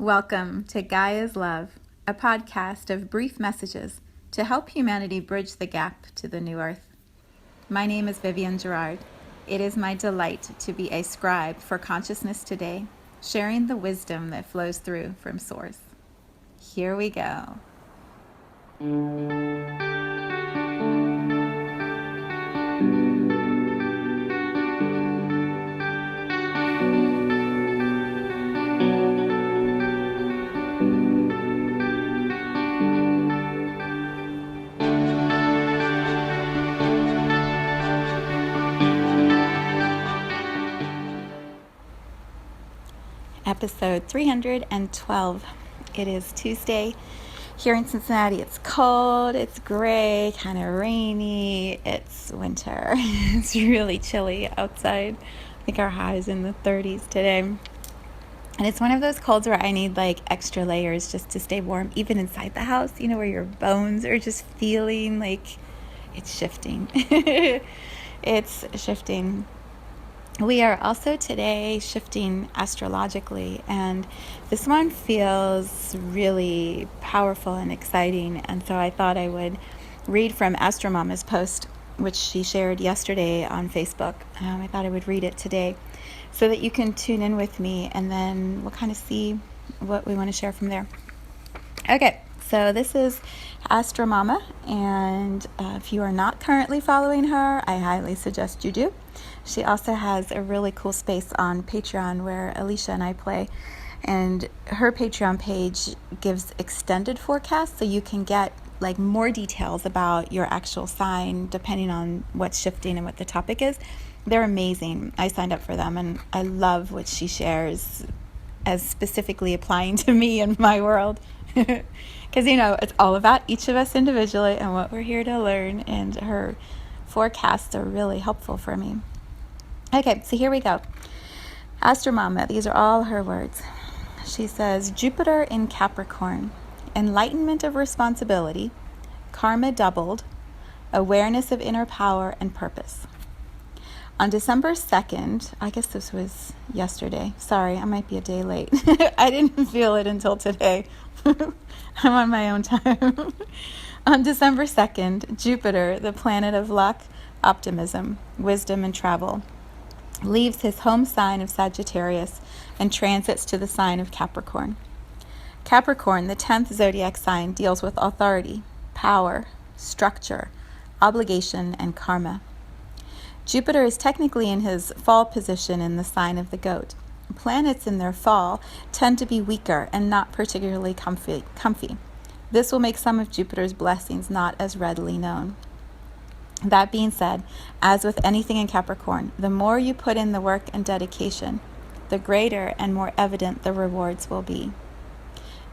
Welcome to Gaia's Love, a podcast of brief messages to help humanity bridge the gap to the new earth. My name is Vivienne Gerard. It is my delight to be a scribe for consciousness today, sharing the wisdom that flows through from Source. Here we go. Episode 312. It is Tuesday. Here in Cincinnati, it's cold, it's gray, kind of rainy, it's winter. It's really chilly outside. I think our high is in the 30s today. And it's one of those colds where I need like extra layers just to stay warm, even inside the house, where your bones are just feeling like it's shifting. It's shifting. We are also today shifting astrologically, and this one feels really powerful and exciting, and so I thought I would read from Astromama's post, which she shared yesterday on Facebook. I thought I would read it today so that you can tune in with me, and then we'll kind of see what we want to share from there. Okay, so this is Astromama, and if you are not currently following her, I highly suggest you do. She also has a really cool space on Patreon where Alicia and I play, and her Patreon page gives extended forecasts, so you can get like more details about your actual sign depending on what's shifting and what the topic is. They're amazing. I signed up for them, and I love what she shares as specifically applying to me and my world. Because, it's all about each of us individually and what we're here to learn, and her forecasts are really helpful for me. Okay, so here we go. Astromama, these are all her words. She says, Jupiter in Capricorn, enlightenment of responsibility, karma doubled, awareness of inner power and purpose. On December 2nd, I guess this was yesterday. Sorry, I might be a day late. I didn't feel it until today. I'm on my own time. On December 2nd, Jupiter, the planet of luck, optimism, wisdom, and travel, leaves his home sign of Sagittarius and transits to the sign of Capricorn. Capricorn, the 10th zodiac sign, deals with authority, power, structure, obligation, and karma. Jupiter is technically in his fall position in the sign of the goat. Planets in their fall tend to be weaker and not particularly comfy. This will make some of Jupiter's blessings not as readily known. That being said, as with anything in Capricorn, the more you put in the work and dedication, the greater and more evident the rewards will be.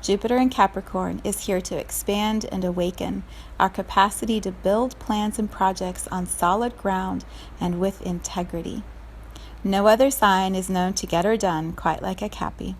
Jupiter in Capricorn is here to expand and awaken our capacity to build plans and projects on solid ground and with integrity. No other sign is known to get her done quite like a Cappy.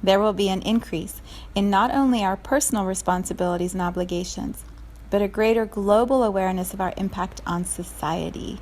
There will be an increase in not only our personal responsibilities and obligations, but a greater global awareness of our impact on society.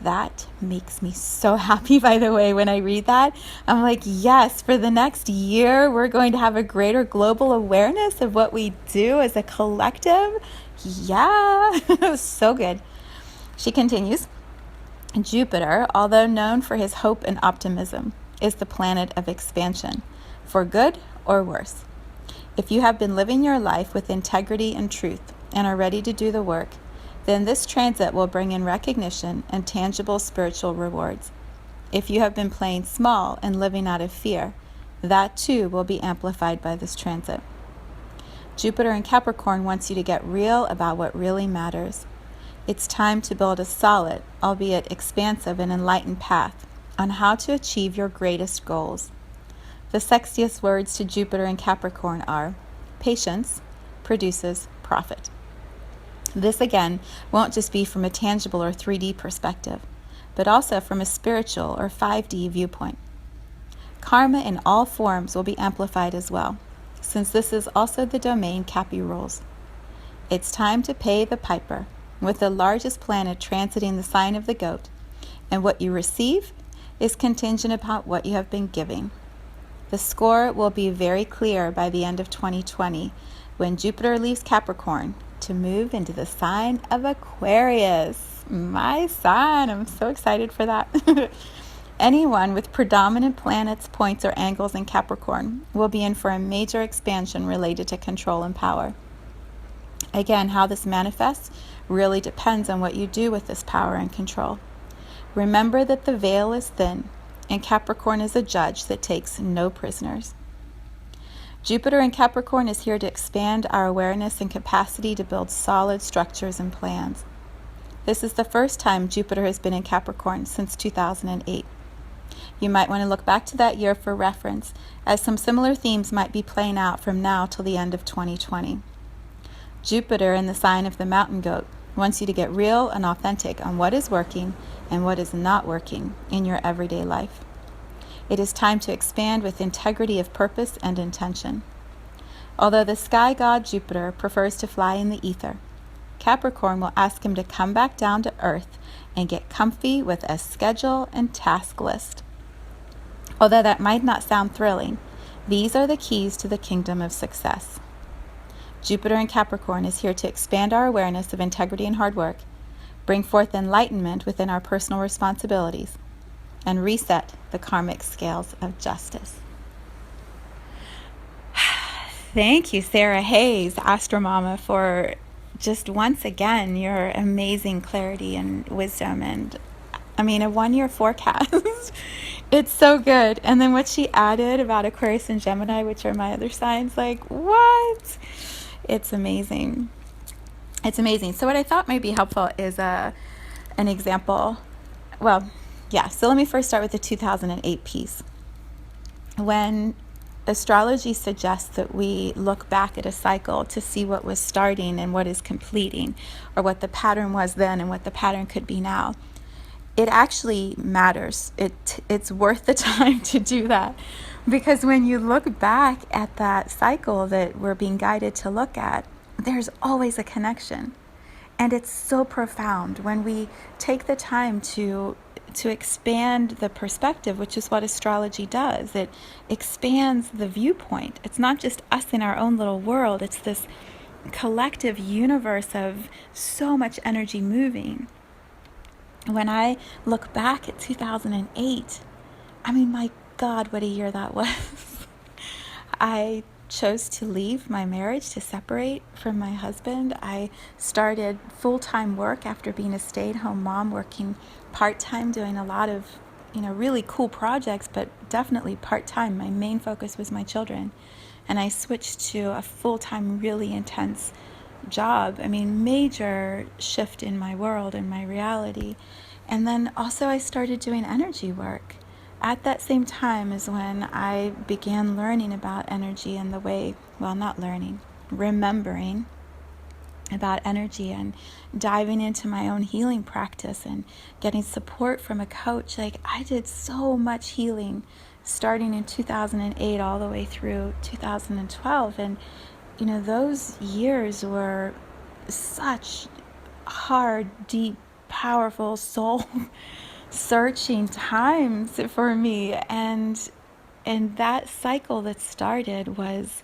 That makes me so happy, by the way, when I read that. I'm like, yes, for the next year, we're going to have a greater global awareness of what we do as a collective. Yeah, so good. She continues, Jupiter, although known for his hope and optimism, is the planet of expansion, for good or worse. If you have been living your life with integrity and truth, and are ready to do the work, then this transit will bring in recognition and tangible spiritual rewards. If you have been playing small and living out of fear, that too will be amplified by this transit. Jupiter in Capricorn wants you to get real about what really matters. It's time to build a solid, albeit expansive and enlightened path on how to achieve your greatest goals. The sexiest words to Jupiter in Capricorn are, patience produces profit. This again won't just be from a tangible or 3D perspective, but also from a spiritual or 5D viewpoint. Karma in all forms will be amplified as well, since this is also the domain Cappy rules. It's time to pay the piper, with the largest planet transiting the sign of the goat, and what you receive is contingent upon what you have been giving. The score will be very clear by the end of 2020 when Jupiter leaves Capricorn to move into the sign of Aquarius. My sign. I'm so excited for that. Anyone with predominant planets, points, or angles in Capricorn will be in for a major expansion related to control and power. Again, how this manifests really depends on what you do with this power and control. Remember that the veil is thin, and Capricorn is a judge that takes no prisoners. Jupiter in Capricorn is here to expand our awareness and capacity to build solid structures and plans. This is the first time Jupiter has been in Capricorn since 2008. You might want to look back to that year for reference, as some similar themes might be playing out from now till the end of 2020. Jupiter in the sign of the mountain goat wants you to get real and authentic on what is working and what is not working in your everyday life. It is time to expand with integrity of purpose and intention. Although the sky god Jupiter prefers to fly in the ether, Capricorn will ask him to come back down to earth and get comfy with a schedule and task list. Although that might not sound thrilling, these are the keys to the kingdom of success. Jupiter in Capricorn is here to expand our awareness of integrity and hard work, bring forth enlightenment within our personal responsibilities, and reset the karmic scales of justice. Thank you, Sarah Hayes, Astromama, for just once again your amazing clarity and wisdom, and a 1-year forecast. It's so good. And then what she added about Aquarius and Gemini, which are my other signs, what? It's amazing. It's amazing. So what I thought might be helpful is an example. So let me first start with the 2008 piece. When astrology suggests that we look back at a cycle to see what was starting and what is completing, or what the pattern was then and what the pattern could be now, it actually matters. It's worth the time to do that, because when you look back at that cycle that we're being guided to look at, there's always a connection. And it's so profound when we take the time to expand the perspective, which is what astrology does. It expands the viewpoint. It's not just us in our own little world. It's this collective universe of so much energy moving. When I look back at 2008, my God, what a year that was. I chose to leave my marriage, to separate from my husband. I started full-time work after being a stay-at-home mom, working part-time, doing a lot of, really cool projects, but definitely part-time. My main focus was my children. And I switched to a full-time, really intense job. Major shift in my world and my reality. And then also I started doing energy work. At that same time is when I began learning about energy and the way, remembering about energy and diving into my own healing practice and getting support from a coach. I did so much healing starting in 2008 all the way through 2012. And, those years were such hard, deep, powerful, soul searching times for me, and that cycle that started was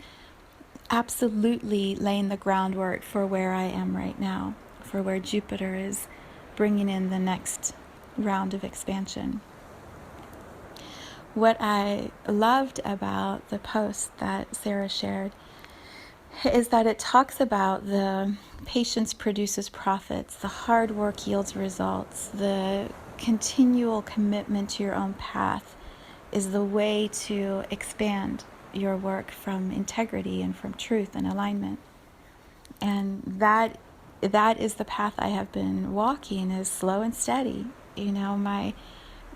absolutely laying the groundwork for where I am right now, for where Jupiter is bringing in the next round of expansion. What I loved about the post that Sarah shared is that it talks about the patience produces profits, the hard work yields results, the continual commitment to your own path is the way to expand your work from integrity and from truth and alignment. And that is the path I have been walking, is slow and steady.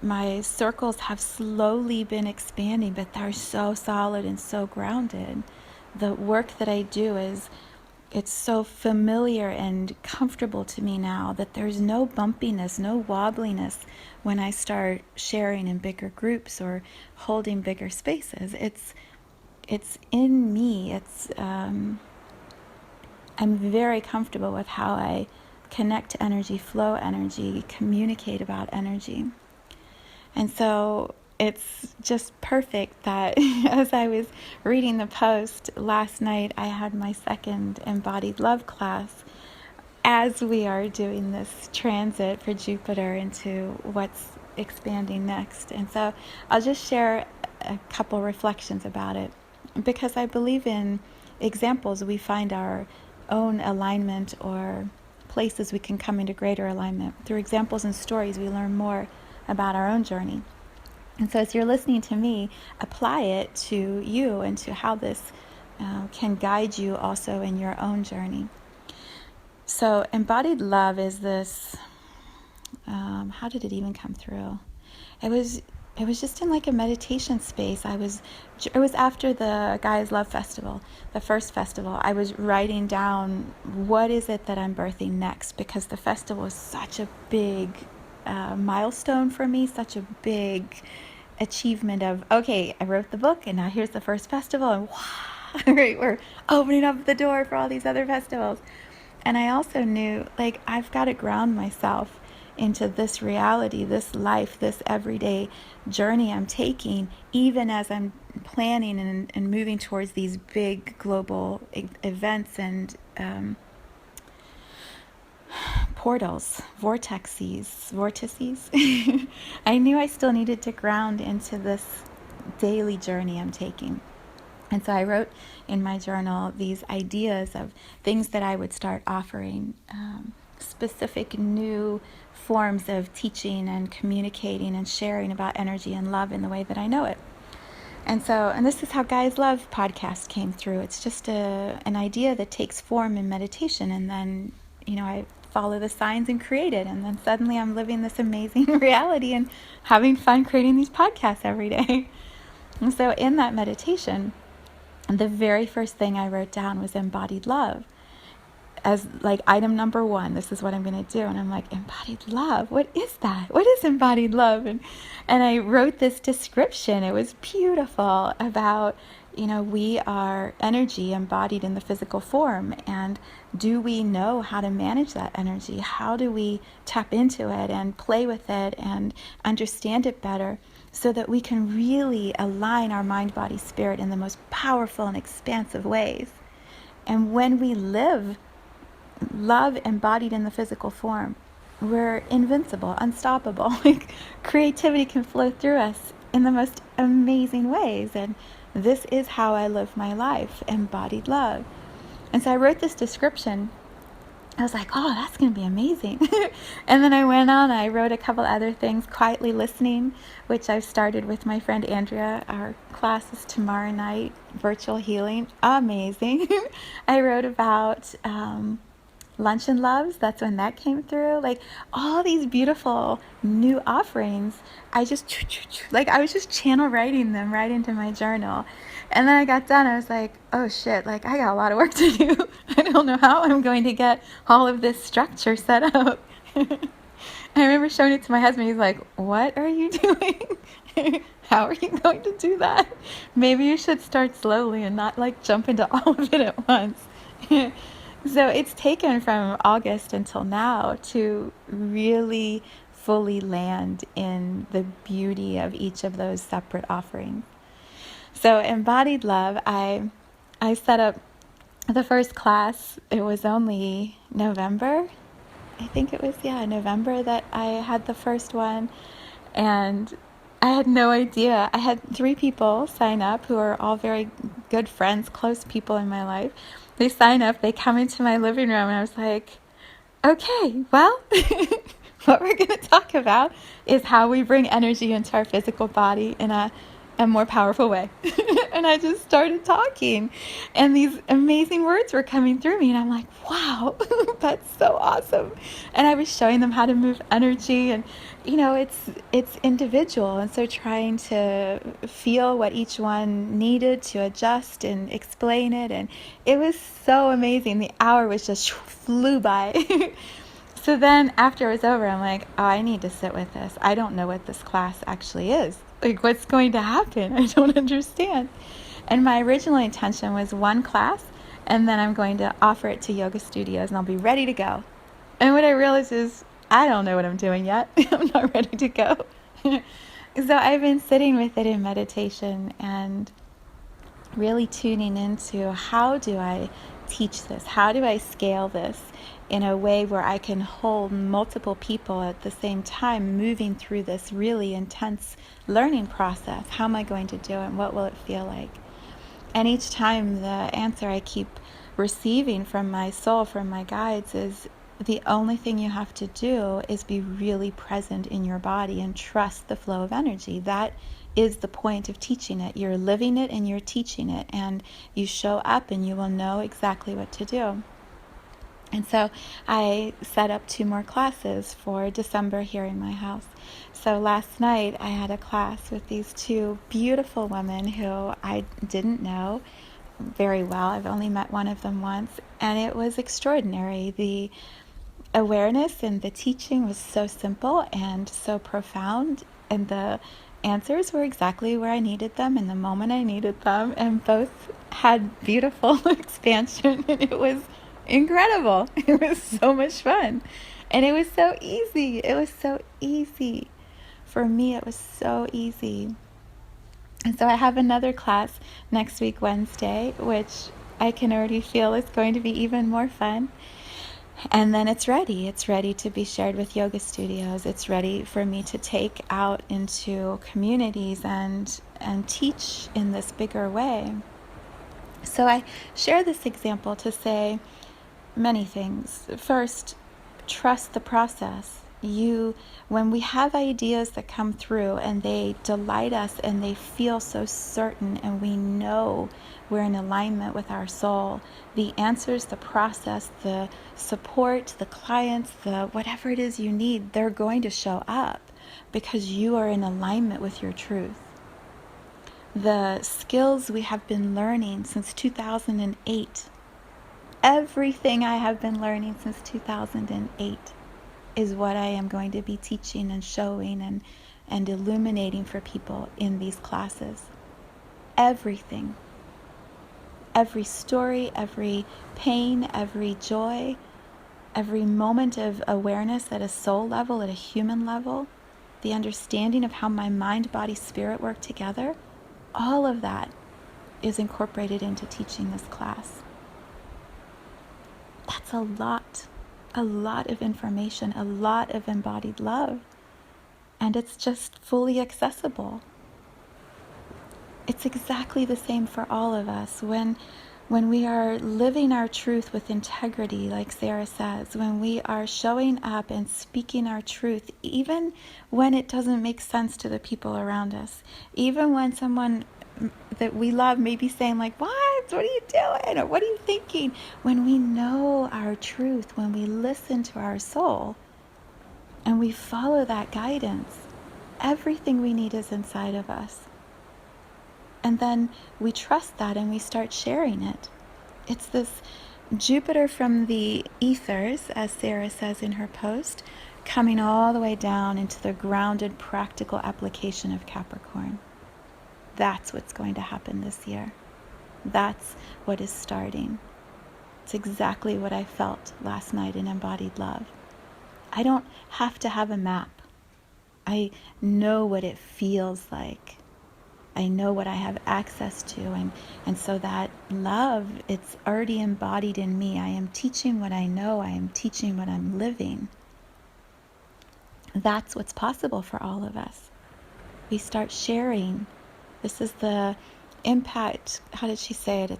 My circles have slowly been expanding, but they're so solid and so grounded. The work that I do it's so familiar and comfortable to me now that there's no bumpiness, no wobbliness when I start sharing in bigger groups or holding bigger spaces. It's in me. I'm very comfortable with how I connect to energy, flow energy, communicate about energy. And so it's just perfect that as I was reading the post last night, I had my second embodied love class as we are doing this transit for Jupiter into what's expanding next. And so I'll just share a couple reflections about it, because I believe in examples we find our own alignment, or places we can come into greater alignment. Through examples and stories, we learn more about our own journey. And so as you're listening to me, apply it to you and to how this can guide you also in your own journey. So embodied love is this, how did it even come through? It was just in like a meditation space. It was after the Gaia's Love Festival, the first festival. I was writing down, what is it that I'm birthing next? Because the festival was such a big milestone for me, such a big achievement of, okay, I wrote the book and now here's the first festival, and wow, right, we're opening up the door for all these other festivals. And I also knew, like, I've got to ground myself into this reality, this life, this everyday journey I'm taking, even as I'm planning and moving towards these big global events and portals, vortices. I knew I still needed to ground into this daily journey I'm taking. And so I wrote in my journal these ideas of things that I would start offering, specific new forms of teaching and communicating and sharing about energy and love in the way that I know it. And this is how Gaia's Love podcast came through. It's just an idea that takes form in meditation, and then, I follow the signs and create it, and then suddenly I'm living this amazing reality and having fun creating these podcasts every day. And so in that meditation, the very first thing I wrote down was embodied love as like item number 1. This is what I'm going to do. And I'm like, embodied love? What is that? What is embodied love? And I wrote this description. It was beautiful about, we are energy embodied in the physical form. And do we know how to manage that energy? How do we tap into it and play with it and understand it better, so that we can really align our mind, body, spirit in the most powerful and expansive ways? And when we live love embodied in the physical form, we're invincible, unstoppable. Like, creativity can flow through us in the most amazing ways. And this is how I live my life, embodied love. And so I wrote this description. I was like, oh, that's going to be amazing. And then I went on, I wrote a couple other things. Quietly listening, which I've started with my friend Andrea. Our class is tomorrow night, virtual healing. Amazing. I wrote about lunch and loves. That's when that came through. Like, all these beautiful new offerings. I was just channel writing them right into my journal. And then I got done. I was like, oh shit, like, I got a lot of work to do. I don't know how I'm going to get all of this structure set up. I remember showing it to my husband. He's like, what are you doing? How are you going to do that? Maybe you should start slowly and not like jump into all of it at once. So it's taken from August until now to really fully land in the beauty of each of those separate offerings. So embodied love, I set up the first class. It was only November. I think it was, November that I had the first one. And I had no idea. I had 3 people sign up who are all very good friends, close people in my life. They sign up, they come into my living room, and I was like, okay, well, what we're going to talk about is how we bring energy into our physical body in a more powerful way. And I just started talking, and these amazing words were coming through me, and I'm like, wow, that's so awesome. And I was showing them how to move energy, and it's individual, and so trying to feel what each one needed to adjust and explain it, and it was so amazing. The hour was just flew by. So then after it was over, I'm like, oh, I need to sit with this. I don't know what this class actually is. Like, what's going to happen? I don't understand. And my original intention was 1 class, and then I'm going to offer it to yoga studios, and I'll be ready to go. And what I realized is, I don't know what I'm doing yet. I'm not ready to go. So I've been sitting with it in meditation and really tuning into, how do I teach this? How do I scale this in a way where I can hold multiple people at the same time moving through this really intense learning process? How am I going to do it, and what will it feel like? And each time, the answer I keep receiving from my soul, from my guides, is the only thing you have to do is be really present in your body and trust the flow of energy. That is the point of teaching it. You're living it and you're teaching it, and you show up and you will know exactly what to do. And so I set up 2 more classes for December here in my house. So last night I had a class with these 2 beautiful women who I didn't know very well. I've only met one of them once, and it was extraordinary. The awareness and the teaching was so simple and so profound, and the answers were exactly where I needed them in the moment I needed them, and both had beautiful expansion, and it was incredible. It was so much fun, and it was so easy. It was so easy. For me, it was so easy. And so I have another class next week, Wednesday, which I can already feel is going to be even more fun. And then it's ready. It's ready to be shared with yoga studios. It's ready for me to take out into communities and teach in this bigger way. So I share this example to say many things. First, trust the process. When we have ideas that come through and they delight us and they feel so certain, and we know we're in alignment with our soul, the answers, the process, the support, the clients, the whatever it is you need, they're going to show up because you are in alignment with your truth. The skills we have been learning since 2008, everything I have been learning since 2008 is what I am going to be teaching and showing and illuminating for people in these classes. Everything. Every story, every pain, every joy, every moment of awareness at a soul level, at a human level, the understanding of how my mind, body, spirit work together, all of that is incorporated into teaching this class. That's a lot of information, a lot of embodied love, and it's just fully accessible. It's exactly the same for all of us. When we are living our truth with integrity, like Sarah says, when we are showing up and speaking our truth, even when it doesn't make sense to the people around us, even when someone that we love may be saying like, what are you doing? Or what are you thinking? When we know our truth, when we listen to our soul and we follow that guidance, everything we need is inside of us. And then we trust that and we start sharing it. It's this Jupiter from the ethers, as Sarah says in her post, coming all the way down into the grounded, practical application of Capricorn. That's what's going to happen this year. That's what is starting. It's exactly what I felt last night in Embodied Love. I don't have to have a map. I know what it feels like. I know what I have access to, and so that love, it's already embodied in me. I am teaching what I know. I am teaching what I'm living. That's what's possible for all of us. We start sharing. This is the impact. How did she say it?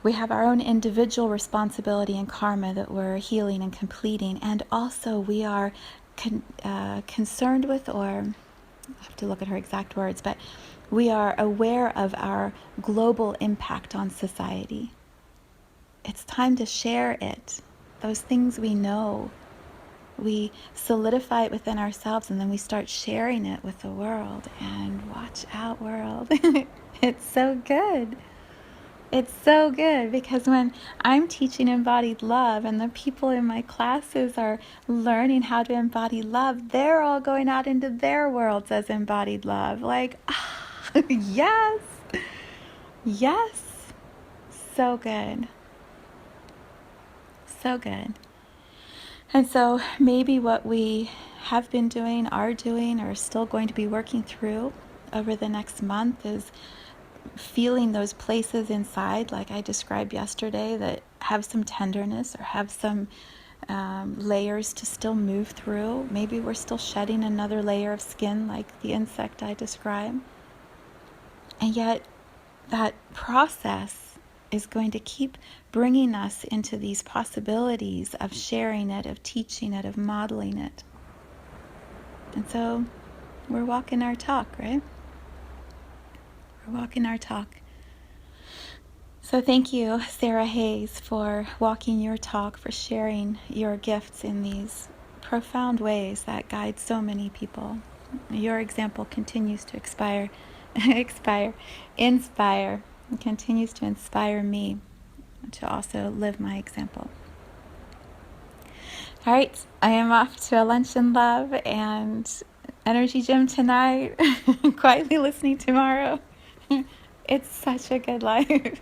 We have our own individual responsibility and karma that we're healing and completing, and also we are concerned with, or I have to look at her exact words, but we are aware of our global impact on society. It's time to share it. Those things we know, we solidify it within ourselves, and then we start sharing it with the world. And watch out, world. It's so good. It's so good, because when I'm teaching embodied love and the people in my classes are learning how to embody love, they're all going out into their worlds as embodied love. Like, yes, yes, so good, so good. And so maybe what we have been doing, are doing, or still going to be working through over the next month is feeling those places inside, like I described yesterday, that have some tenderness or have some layers to still move through. Maybe we're still shedding another layer of skin, like the insect I described. And yet, that process is going to keep bringing us into these possibilities of sharing it, of teaching it, of modeling it. And so, we're walking our talk, right? We're walking our talk. So thank you, Sarah Hayes, for walking your talk, for sharing your gifts in these profound ways that guide so many people. Your example continues to inspire, and continues to inspire me to also live my example. All right, I am off to a lunch and love and energy gym tonight, quietly listening tomorrow. It's such a good life.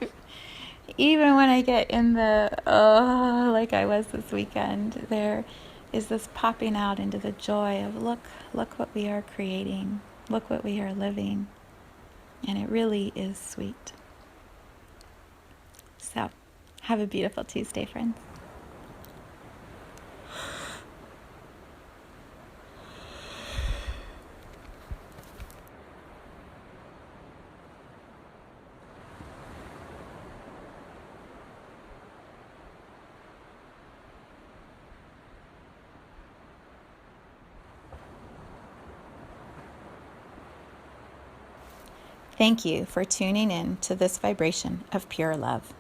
Even when I get in the, like I was this weekend, there is this popping out into the joy of look what we are creating, look what we are living. And it really is sweet. So, have a beautiful Tuesday, friends. Thank you for tuning in to this vibration of pure love.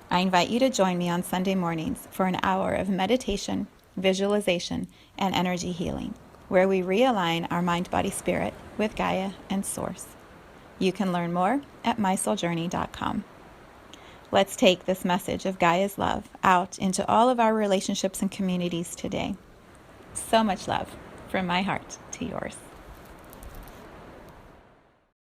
I invite you to join me on Sunday mornings for an hour of meditation, visualization, and energy healing, where we realign our mind, body, spirit with Gaia and Source. You can learn more at mysouljourney.com. Let's take this message of Gaia's love out into all of our relationships and communities today. So much love from my heart to yours.